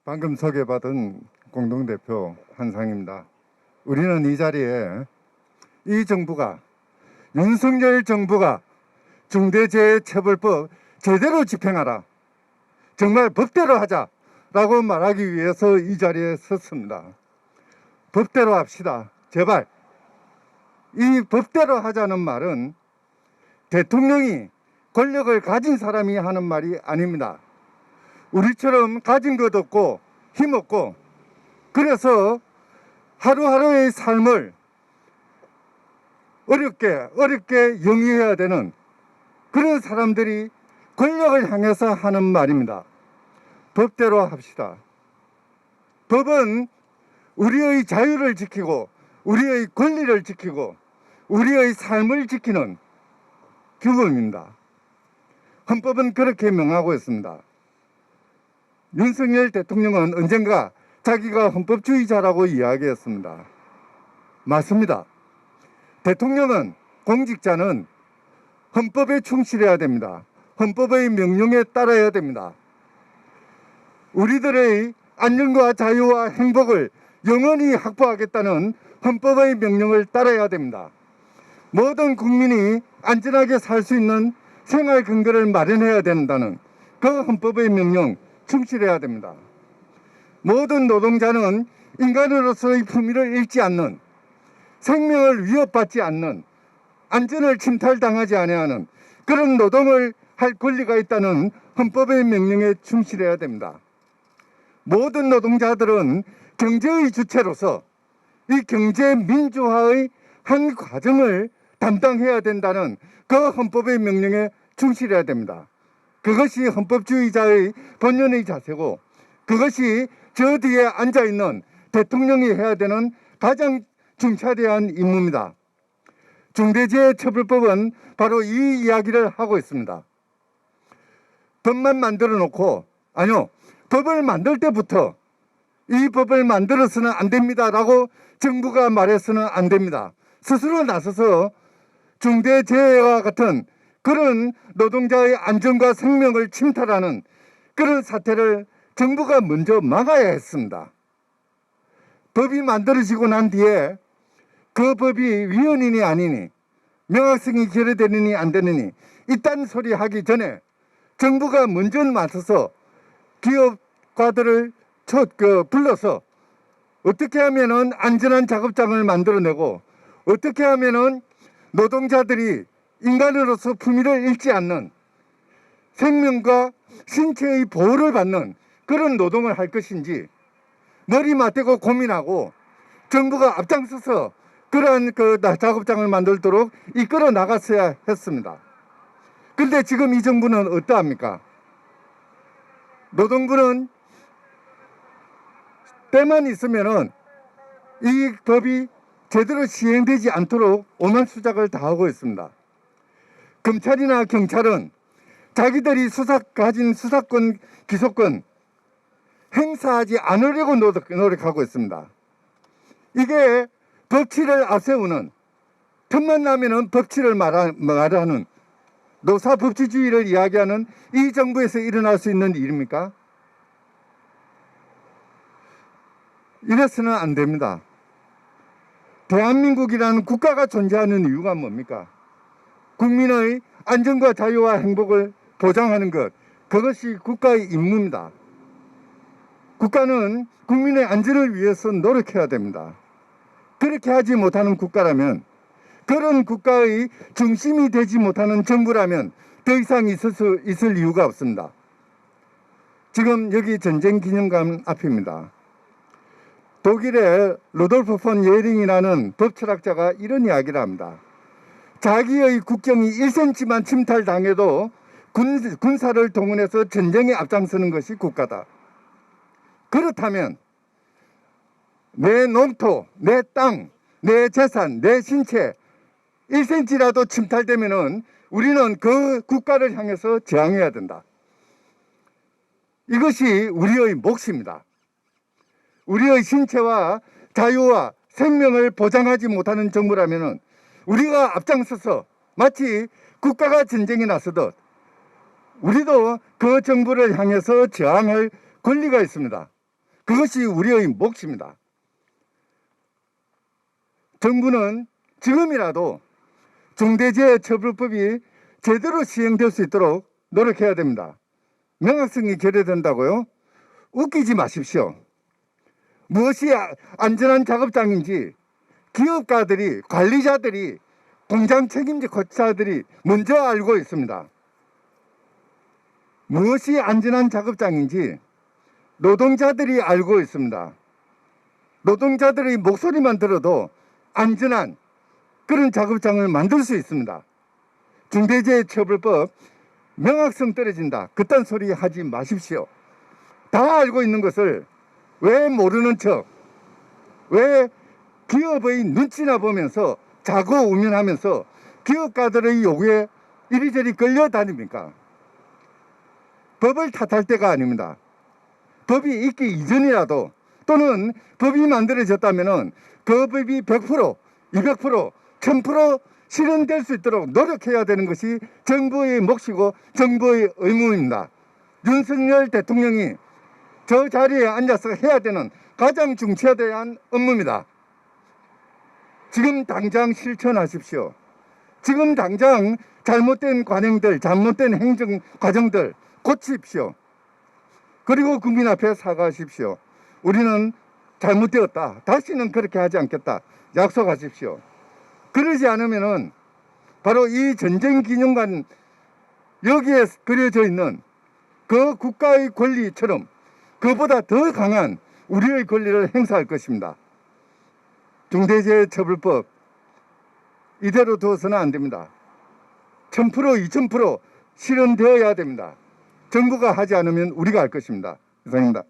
방금 소개받은 공동대표 한상입니다. 우리는 이 자리에 이 정부가, 윤석열 정부가 중대재해처벌법 제대로 집행하라, 정말 법대로 하자라고 말하기 위해서 이 자리에 섰습니다. 법대로 합시다. 제발. 이 법대로 하자는 말은 대통령이 권력을 가진 사람이 하는 말이 아닙니다. 우리처럼 가진 것 없고 힘없고, 그래서 하루하루의 삶을 어렵게 영위해야 되는 그런 사람들이 권력을 향해서 하는 말입니다. 법대로 합시다. 법은 우리의 자유를 지키고 우리의 권리를 지키고 우리의 삶을 지키는 규범입니다. 헌법은 그렇게 명하고 있습니다. 윤석열 대통령은 언젠가 자기가 헌법주의자라고 이야기했습니다. 맞습니다. 대통령은, 공직자는 헌법에 충실해야 됩니다. 헌법의 명령에 따라야 됩니다. 우리들의 안전과 자유와 행복을 영원히 확보하겠다는 헌법의 명령을 따라야 됩니다. 모든 국민이 안전하게 살 수 있는 생활 근거를 마련해야 된다는 그 헌법의 명령 충실해야 됩니다. 모든 노동자는 인간으로서의 품위를 잃지 않는, 생명을 위협받지 않는, 안전을 침탈당하지 아니하는 그런 노동을 할 권리가 있다는 헌법의 명령에 충실해야 됩니다. 모든 노동자들은 경제의 주체로서 이 경제 민주화의 한 과정을 담당해야 된다는 그 헌법의 명령에 충실해야 됩니다. 그것이 헌법주의자의 본연의 자세고, 그것이 저 뒤에 앉아있는 대통령이 해야 되는 가장 중차대한 임무입니다. 중대재해처벌법은 바로 이 이야기를 하고 있습니다. 법만 만들어 놓고, 아니요, 법을 만들 때부터 이 법을 만들어서는 안 됩니다라고 정부가 말해서는 안 됩니다. 스스로 나서서 중대재해와 같은 그런 노동자의 안전과 생명을 침탈하는 그런 사태를 정부가 먼저 막아야 했습니다. 법이 만들어지고 난 뒤에 그 법이 위헌이니 아니니, 명확성이 결여되느니 안 되느니 이딴 소리 하기 전에 정부가 먼저 맡아서 기업가들을 불러서 어떻게 하면은 안전한 작업장을 만들어내고, 어떻게 하면은 노동자들이 인간으로서 품위를 잃지 않는, 생명과 신체의 보호를 받는 그런 노동을 할 것인지 머리 맞대고 고민하고 정부가 앞장서서 그러한 작업장을 만들도록 이끌어 나갔어야 했습니다. 그런데 지금 이 정부는 어떠합니까? 노동부는 때만 있으면은 이 법이 제대로 시행되지 않도록 오만수작을 다하고 있습니다. 검찰이나 경찰은 자기들이 가진 수사권, 기소권 행사하지 않으려고 노력하고 있습니다. 이게 법치를 앞세우는, 틈만 나면은 법치를 말하는, 노사법치주의를 이야기하는 이 정부에서 일어날 수 있는 일입니까? 이래서는 안 됩니다. 대한민국이라는 국가가 존재하는 이유가 뭡니까? 국민의 안전과 자유와 행복을 보장하는 것, 그것이 국가의 임무입니다. 국가는 국민의 안전을 위해서 노력해야 됩니다. 그렇게 하지 못하는 국가라면, 그런 국가의 중심이 되지 못하는 정부라면 더 이상 있을 이유가 없습니다. 지금 여기 전쟁기념관 앞입니다. 독일의 루돌프 폰 예링이라는 법철학자가 이런 이야기를 합니다. 자기의 국경이 1cm만 침탈당해도 군사를 동원해서 전쟁에 앞장서는 것이 국가다. 그렇다면 내 농토, 내 땅, 내 재산, 내 신체 1cm라도 침탈되면은 우리는 그 국가를 향해서 저항해야 된다. 이것이 우리의 몫입니다. 우리의 신체와 자유와 생명을 보장하지 못하는 정부라면은 우리가 앞장서서 마치 국가가 전쟁에 나서듯 우리도 그 정부를 향해서 저항할 권리가 있습니다. 그것이 우리의 몫입니다. 정부는 지금이라도 중대재해처벌법이 제대로 시행될 수 있도록 노력해야 됩니다. 명확성이 결여된다고요? 웃기지 마십시오. 무엇이 안전한 작업장인지 기업가들이, 관리자들이, 공장 책임자 거치자들이 먼저 알고 있습니다. 무엇이 안전한 작업장인지 노동자들이 알고 있습니다. 노동자들의 목소리만 들어도 안전한 그런 작업장을 만들 수 있습니다. 중대재해처벌법 명확성 떨어진다. 그딴 소리 하지 마십시오. 다 알고 있는 것을 왜 모르는 척, 왜 기업의 눈치나 보면서 자고 우면하면서 기업가들의 요구에 이리저리 끌려다닙니까? 법을 탓할 때가 아닙니다. 법이 있기 이전이라도 또는 법이 만들어졌다면 그 법이 100%, 200%, 1000% 실현될 수 있도록 노력해야 되는 것이 정부의 몫이고 정부의 의무입니다. 윤석열 대통령이 저 자리에 앉아서 해야 되는 가장 중차대한 업무입니다. 지금 당장 실천하십시오. 지금 당장 잘못된 관행들, 잘못된 행정 과정들 고치십시오. 그리고 국민 앞에 사과하십시오. 우리는 잘못되었다. 다시는 그렇게 하지 않겠다. 약속하십시오. 그러지 않으면은 바로 이 전쟁 기념관 여기에 그려져 있는 그 국가의 권리처럼 그보다 더 강한 우리의 권리를 행사할 것입니다. 중대재해처벌법 이대로 두어서는 안 됩니다. 1000%, 2000% 실현되어야 됩니다. 정부가 하지 않으면 우리가 할 것입니다. 이상입니다.